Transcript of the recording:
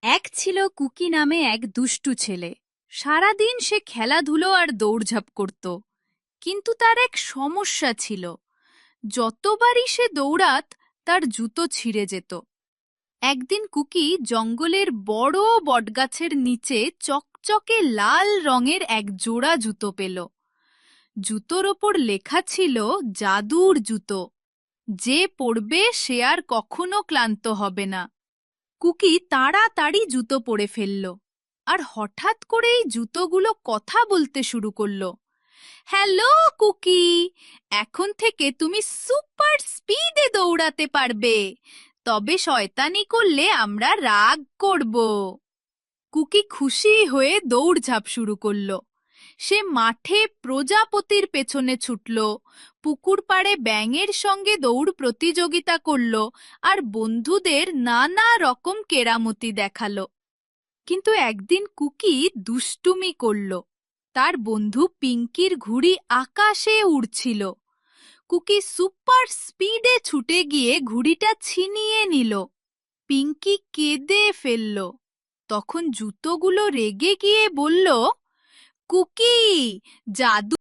এক ছিল কুকি নামে এক দুষ্টু ছেলে। সারাদিন সে খেলাধুলো আর দৌড়ঝাঁপ করত। কিন্তু তার এক সমস্যা ছিল, যতবারই সে দৌড়াত তার জুতো ছিঁড়ে যেত। একদিন কুকি জঙ্গলের বড় বটগাছের নিচে চকচকে লাল রঙের এক জোড়া জুতো পেল। জুতোর ওপর লেখা ছিল জাদুর জুতো, যে পরবে সে আর কখনো ক্লান্ত হবে না। কুকি তাড়াতাড়ি জুতো পরে ফেলল, আর হঠাৎ করেই জুতোগুলো কথা বলতে শুরু করলো। হ্যালো কুকি, এখন থেকে তুমি সুপার স্পিডে দৌড়াতে পারবে, তবে শয়তানি করলে আমরা রাগ করব। কুকি খুশি হয়ে দৌড়ঝাঁপ শুরু করলো। সে মাঠে প্রজাপতির পেছনে ছুটল, পুকুর পাড়ে ব্যাঙের সঙ্গে দৌড় প্রতিযোগিতা করল, আর বন্ধুদের নানা রকম কেরামতি দেখালো। কিন্তু একদিন কুকি দুষ্টুমি করল। তার বন্ধু পিঙ্কির ঘুড়ি আকাশে উড়ছিল। কুকি সুপার স্পিডে ছুটে গিয়ে ঘুড়িটা ছিনিয়ে নিল। পিঙ্কি কেঁদে ফেলল। তখন জুতোগুলো রেগে গিয়ে বলল, কুকি, জাদু